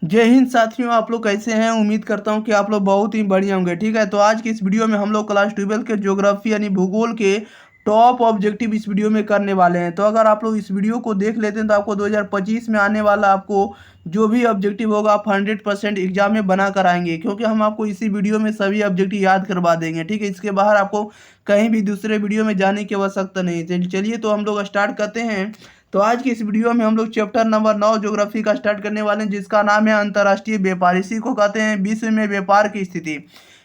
जय हिंद साथियों, आप लोग कैसे हैं। उम्मीद करता हूं कि आप लोग बहुत ही बढ़िया होंगे। ठीक है, तो आज की इस वीडियो में हम लोग क्लास 12 के ज्योग्राफी यानी भूगोल के टॉप ऑब्जेक्टिव इस वीडियो में करने वाले हैं। तो अगर आप लोग इस वीडियो को देख लेते हैं तो आपको 2025 में आने वाला आपको जो भी ऑब्जेक्टिव होगा आप 100% एग्जाम में बना कर आएंगे, क्योंकि हम आपको इसी वीडियो में सभी ऑब्जेक्टिव याद करवा देंगे। ठीक है, इसके बाहर आपको कहीं भी दूसरे वीडियो में जाने की आवश्यकता नहीं है। चलिए तो हम लोग स्टार्ट करते हैं। तो आज की इस वीडियो में हम लोग चैप्टर नंबर 9 ज्योग्राफी का स्टार्ट करने वाले हैं, जिसका नाम है अंतर्राष्ट्रीय व्यापार। इसी को कहते हैं विश्व में व्यापार की स्थिति।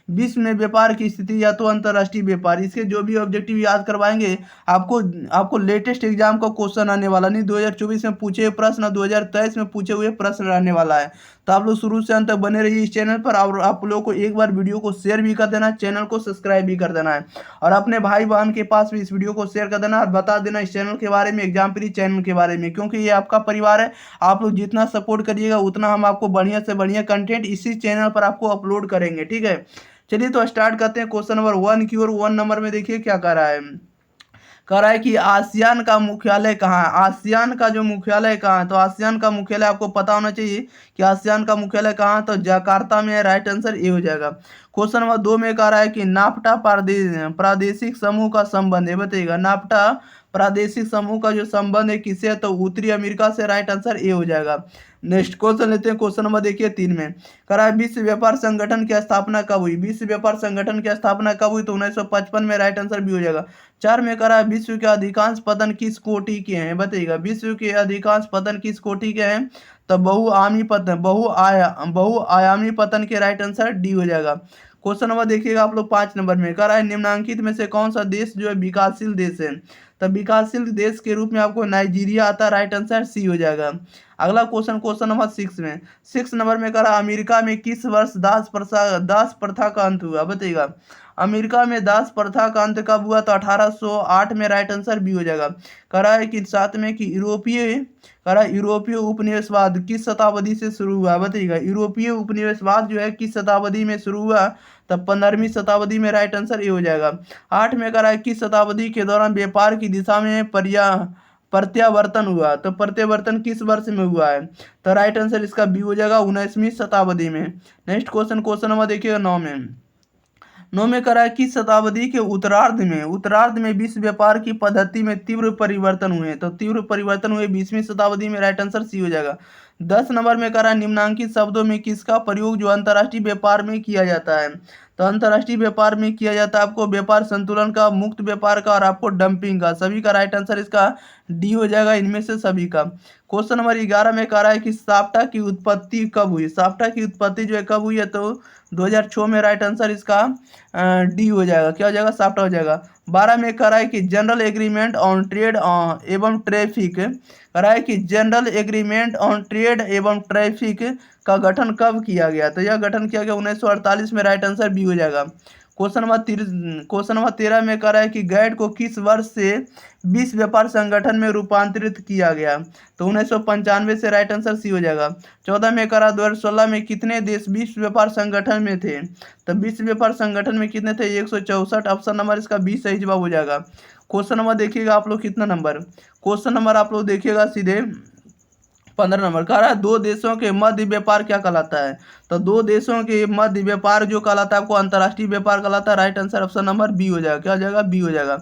विश्व में व्यापार की स्थिति या तो अंतर्राष्ट्रीय व्यापार, इसके जो भी ऑब्जेक्टिव याद करवाएंगे आपको आपको लेटेस्ट एग्जाम का क्वेश्चन आने वाला नहीं, 2024 में पूछे हुए प्रश्न 2023 में पूछे हुए प्रश्न रहने वाला है। तो आप लोग शुरू से अंत तक बने रहिए इस चैनल पर, और आप लोगों को एक बार वीडियो को शेयर भी कर देना है, चैनल को सब्सक्राइब भी कर देना है, और अपने भाई बहन के पास भी इस वीडियो को शेयर कर देना और बता देना इस चैनल के बारे में, एग्जाम प्री चैनल के बारे में, क्योंकि ये आपका परिवार है। आप लोग जितना सपोर्ट करिएगा उतना हम आपको बढ़िया से बढ़िया कंटेंट इसी चैनल पर आपको अपलोड करेंगे। ठीक है, चलिए तो स्टार्ट करते हैं क्वेश्चन नंबर 1 की ओर। 1 नंबर में देखिए क्या कर रहा है। कह रहा है कि आसियान का मुख्यालय कहाँ है। आसियान का जो मुख्यालय कहाँ है, तो आसियान का मुख्यालय आपको पता होना चाहिए कि आसियान का मुख्यालय कहाँ है, तो जकार्ता में है। राइट आंसर ये हो जाएगा। क्वेश्चन नंबर 2 में कह रहा है कि नाफ्टा प्रादेशिक समूह का संबंध है, बताइएगा नाफ्टा प्रादेशिक समूह का जो संबंध है किससे है, तो उत्तरी अमेरिका से। राइट आंसर ए हो जाएगा। नेक्स्ट क्वेश्चन लेते हैं। क्वेश्चन नंबर देखिए 3 में कह रहा है विश्व व्यापार संगठन की स्थापना कब हुई। विश्व व्यापार संगठन की स्थापना कब हुई, तो 1955 में। राइट आंसर भी हो जाएगा। 4 में कह रहा है विश्व के अधिकांश पतन किस कोटि के हैं, बताइएगा विश्व के अधिकांश पतन किस कोटि के हैं, तो बहुआयामी पतन के। राइट आंसर डी हो जाएगा। क्वेश्चन नंबर देखिएगा आप लोग 5 नंबर में कह रहा है निम्नलिखित में से कौन सा देश जो है विकासशील देश है, तो विकासशील देश के रूप में आपको नाइजीरिया आता है। राइट आंसर सी हो जाएगा। अगला क्वेश्चन, क्वेश्चन नंबर 6 में 6 नंबर में कह रहा है अमेरिका में किस वर्ष दास प्रथा का अंत हुआ, बताइएगा अमेरिका में दास प्रथा का अंत कब हुआ, तो 1808 में। राइट आंसर बी हो जाएगा। कह रहा है कि 7 में कि यूरोपीय उपनिवेशवाद किस शताब्दी से शुरू हुआ, बताइएगा यूरोपीय उपनिवेशवाद जो है किस शताब्दी में शुरू हुआ, तब 15वीं शताब्दी में। राइट आंसर ये हो जाएगा। 8 में कह रहा है किस शताब्दी के दौरान व्यापार की दिशा में प्रत्यावर्तन हुआ, तो प्रत्यावर्तन किस वर्ष में हुआ है, तो राइट आंसर इसका बी हो जाएगा 19वीं शताब्दी में। नेक्स्ट क्वेश्चन, क्वेश्चन नंबर देखिएगा 9 में करा है किस शताब्दी के उत्तरार्ध में विश्व व्यापार की पद्धति में तीव्र परिवर्तन हुए, तो तीव्र परिवर्तन हुए 20वीं शताब्दी में। राइट आंसर सी हो जाएगा। 10 नंबर में करा निम्नांकित शब्दों में किसका प्रयोग जो अंतर्राष्ट्रीय व्यापार में किया जाता है, तो अंतर्राष्ट्रीय व्यापार में किया जाता है आपको व्यापार संतुलन का, मुक्त व्यापार का, और आपको डंपिंग का। सभी का राइट आंसर इसका डी हो जाएगा, इनमें से सभी का। क्वेश्चन नंबर 11 में कह रहा है कि साप्टा की उत्पत्ति कब हुई। साप्टा की उत्पत्ति जो है कब हुई है, तो 2006 में। राइट आंसर इसका डी हो जाएगा, क्या हो जाएगा, साप्टा हो जाएगा। 12 में कह रहा है कि जनरल एग्रीमेंट ऑन ट्रेड एवं ट्रैफिक, कह रहा है कि जनरल एग्रीमेंट ऑन ट्रेड एवं ट्रैफिक का गठन कब किया गया, तो यह गठन किया गया 1948 में। राइट आंसर बी हो जाएगा। क्वेश्चन नंबर 13 में कह रहा है कि गैड को किस वर्ष से विश्व व्यापार संगठन में रूपांतरित किया गया, तो 1995 से। राइट आंसर सी हो जाएगा। 14 में कह रहा 2016 में कितने देश विश्व व्यापार संगठन में थे, तो विश्व व्यापार संगठन में कितने थे, 164। ऑप्शन नंबर इसका 20 सही जवाब हो जाएगा। क्वेश्चन नंबर देखिएगा आप लोग कितना नंबर, क्वेश्चन नंबर आप लोग देखिएगा सीधे 15 नंबर। कह रहा है दो देशों के मध्य व्यापार क्या कहलाता है, तो दो देशों के मध्य व्यापार जो कहलाता है आपको अंतर्राष्ट्रीय व्यापार कहलाता है। Right answer option number B हो जाएगा, क्या हो जाएगा, बी हो जाएगा।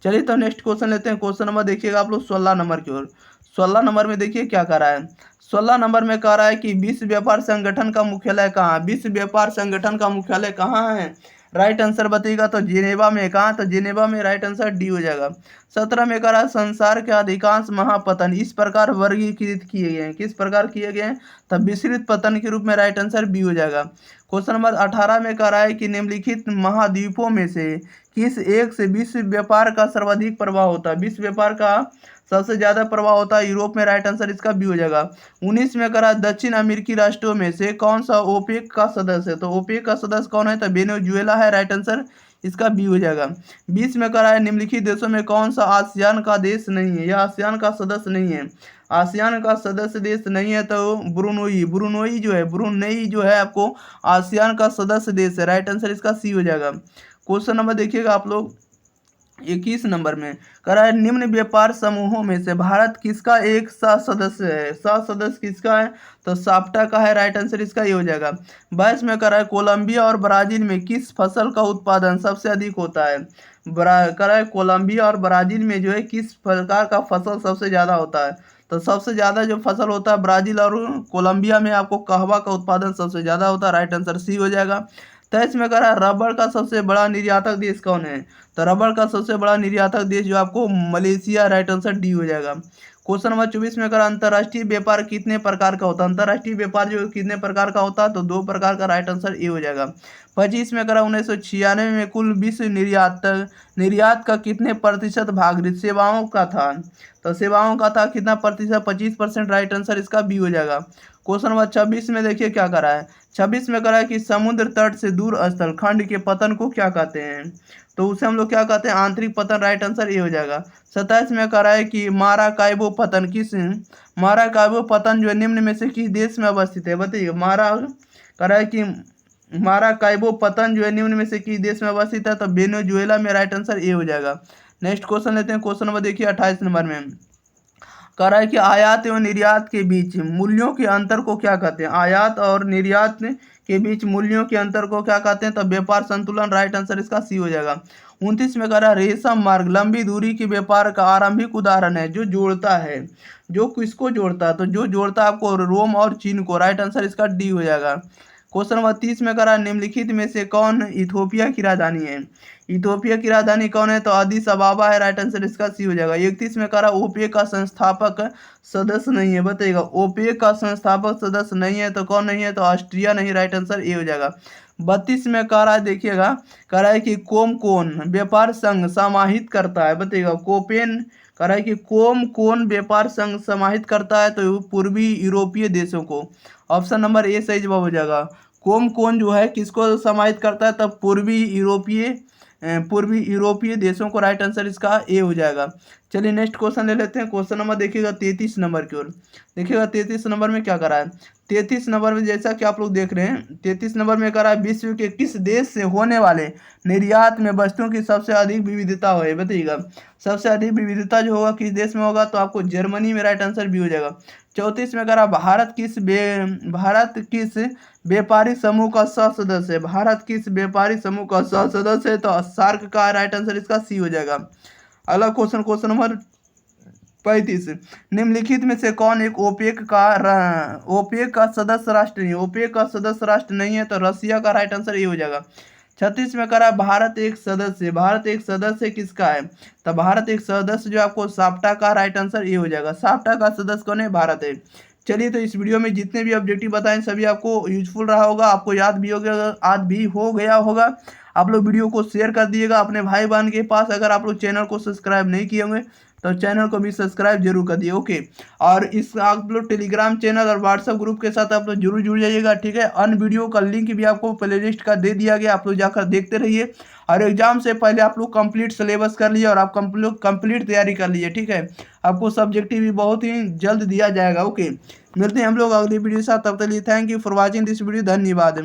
चलिए तो नेक्स्ट क्वेश्चन लेते हैं। क्वेश्चन नंबर देखिएगा आप लोग 16 नंबर की ओर। 16 नंबर में देखिए क्या कह रहा है। 16 नंबर में कह रहा है कि विश्व व्यापार संगठन का मुख्यालय कहाँ है। विश्व व्यापार संगठन का मुख्यालय कहाँ है, राइट आंसर बताइएगा, तो जिनेवा में। कहाँ, तो जिनेवा में। राइट आंसर डी हो जाएगा। 17 में कह रहा है संसार के अधिकांश महापतन इस प्रकार वर्गीकृत किए गए हैं, किस प्रकार किए गए हैं, तब विस्तृत पतन के रूप में। राइट आंसर बी हो जाएगा। क्वेश्चन नंबर 18 में कह रहा है कि निम्नलिखित महाद्वीपों में से किस एक से विश्व व्यापार का सर्वाधिक प्रभाव होता है। विश्व व्यापार का सबसे ज्यादा प्रभाव होता है यूरोप में। राइट आंसर इसका बी हो जाएगा। 19 में कह रहा है दक्षिण अमेरिकी राष्ट्रों में से कौन सा ओपेक का सदस्य है, तो ओपेक का सदस्य कौन है, तो वेनेजुएला है। राइट आंसर इसका बी हो जाएगा। 20 में कह रहा है निम्नलिखित देशों में कौन सा आसियान का देश नहीं है, यह आसियान का सदस्य नहीं है। आसियान का सदस्य देश नहीं है, तो ब्रुनोई जो है आपको आसियान का सदस्य देश है। राइट आंसर इसका सी हो जाएगा। क्वेश्चन नंबर देखिएगा आप लोग 21 नंबर में कह रहा है निम्न व्यापार समूहों में से भारत किसका एक सह सदस्य है। सह सदस्य किसका है, तो साप्टा का है। राइट आंसर इसका ये हो जाएगा। 22 में कह रहा है कोलंबिया और ब्राजील में किस फसल का उत्पादन सबसे अधिक होता है। कह रहा है कोलंबिया और ब्राजील में जो है किस प्रकार का फसल सबसे ज़्यादा होता है। तो सबसे ज़्यादा जो फसल होता है ब्राजील और कोलंबिया में आपको कहवा का उत्पादन सबसे ज़्यादा होता है। राइट आंसर सी हो जाएगा। 23 में कह रहा है रबड़ का सबसे बड़ा निर्यातक देश कौन है। तो रबड़ का सबसे बड़ा निर्यातक देश जो आपको मलेशिया। राइट आंसर डी हो जाएगा। क्वेश्चन नंबर 24 में करा अंतर्राष्ट्रीय व्यापार कितने प्रकार का होता है। अंतर्राष्ट्रीय व्यापार जो कितने प्रकार का होता है, तो 2 प्रकार का। राइट आंसर ए हो जाएगा। 25 में करा 1996 में कुल विश्व निर्यात का कितने प्रतिशत भाग सेवाओं का था। तो सेवाओं का था कितना प्रतिशत, 25%। राइट आंसर इसका बी हो जाएगा। क्वेश्चन नंबर 26 में देखिए क्या करा है। 26 में करा है कि समुद्र तट से दूर स्थल खंड के पतन को क्या कहते हैं। तो उसे हम लोग क्या कहते हैं, आंतरिक पतन। राइट आंसर ये हो जाएगा। 27 में कह रहा है कि माराकाइबो पतन जो है निम्न में से किस देश में अवस्थित है। बताइए कह रहा है कि माराकाइबो पतन जो है निम्न में से किस देश में अवस्थित है। तो वेनेजुएला में। राइट आंसर ये हो जाएगा। नेक्स्ट क्वेश्चन लेते हैं। क्वेश्चन नंबर देखिए 28 नंबर में कह रहा है कि आयात एवं निर्यात के बीच मूल्यों के अंतर को क्या कहते हैं। आयात और निर्यात के बीच मूल्यों के अंतर को क्या कहते हैं, तो व्यापार संतुलन। राइट आंसर इसका सी हो जाएगा। 29 में कह रहा है रेशम मार्ग लंबी दूरी के व्यापार का आरंभिक उदाहरण है जो जोड़ता है। जो किसको जोड़ता है, तो जो जोड़ता है आपको रोम और चीन को। राइट आंसर इसका डी हो जाएगा। क्वेश्चन नंबर 30 में कह रहा है निम्नलिखित में से कौन इथोपिया की राजधानी है। इथोपिया की राजधानी कौन है, तो अदीस अबाबा है। राइट आंसर इसका सी हो जाएगा। 31 में कह रहा है ओपेक का संस्थापक सदस्य नहीं है। बताइएगा ओपेक का संस्थापक सदस्य नहीं है तो कौन नहीं है, तो ऑस्ट्रिया नहीं। राइट आंसर ए हो जाएगा। 32 में कह रहा है देखिएगा, कह रहा है कि कोन व्यापार संघ समाहित करता है। बताइएगा कोपेन कह रहा है कि कौन व्यापार संघ समाहित करता है, तो पूर्वी यूरोपीय देशों को। ऑप्शन नंबर ए सही जवाब हो जाएगा। कौन जो है किसको समाहित करता है, तब पूर्वी यूरोपीय देशों को। राइट आंसर इसका ए हो जाएगा। चलिए नेक्स्ट क्वेश्चन ले लेते हैं। क्वेश्चन नंबर देखिएगा 33 नंबर की ओर। देखिएगा 33 नंबर में क्या करा है। 33 नंबर में जैसा कि आप लोग देख रहे हैं, 33 नंबर में करा है विश्व के किस देश से होने वाले निर्यात में वस्तुओं की सबसे अधिक विविधता हो। बताइएगा सबसे अधिक विविधता जो होगा किस देश में होगा, तो आपको जर्मनी में। राइट आंसर भी हो जाएगा। 34 में करा भारत किस व्यापारी समूह का सह सदस्य है। भारत किस व्यापारी समूह का सह सदस्य है, तो सार्क का। राइट आंसर इसका सी हो जाएगा। अगला क्वेश्चन नंबर 35 निम्नलिखित में से कौन एक ओपेक का सदस्य राष्ट्र नहीं है। ओपेक का सदस्य राष्ट्र नहीं है, तो रसिया का। राइट आंसर ये हो जाएगा। 36 में करा भारत एक सदस्य किसका है, तो भारत एक सदस्य जो आपको साप्टा का। राइट आंसर ये हो जाएगा। साप्टा का सदस्य कौन है, भारत है। चलिए तो इस वीडियो में जितने भी ऑब्जेक्टिव बताएं सभी आपको यूजफुल रहा होगा, आपको याद भी हो गया होगा। आप लोग वीडियो को शेयर कर दिएगा अपने भाई बहन के पास। अगर आप लोग चैनल को सब्सक्राइब नहीं किए होंगे तो चैनल को भी सब्सक्राइब जरूर कर दिए। ओके, और इस आप लोग टेलीग्राम चैनल और व्हाट्सएप ग्रुप के साथ आप लोग जरूर जुड़ जाइएगा। ठीक है, अन्य वीडियो का लिंक भी आपको प्लेलिस्ट का दे दिया गया, आप लोग जाकर देखते रहिए। और एग्जाम से पहले आप लोग कंप्लीट सिलेबस कर लिए और आप कंप्लीट तैयारी कर लीजिए। ठीक है, आपको सब्जेक्टिव भी बहुत ही जल्द दिया जाएगा। ओके, मिलते हैं हम लोग अगली वीडियो के साथ। तब तक के लिए thank you for watching this video. धन्यवाद।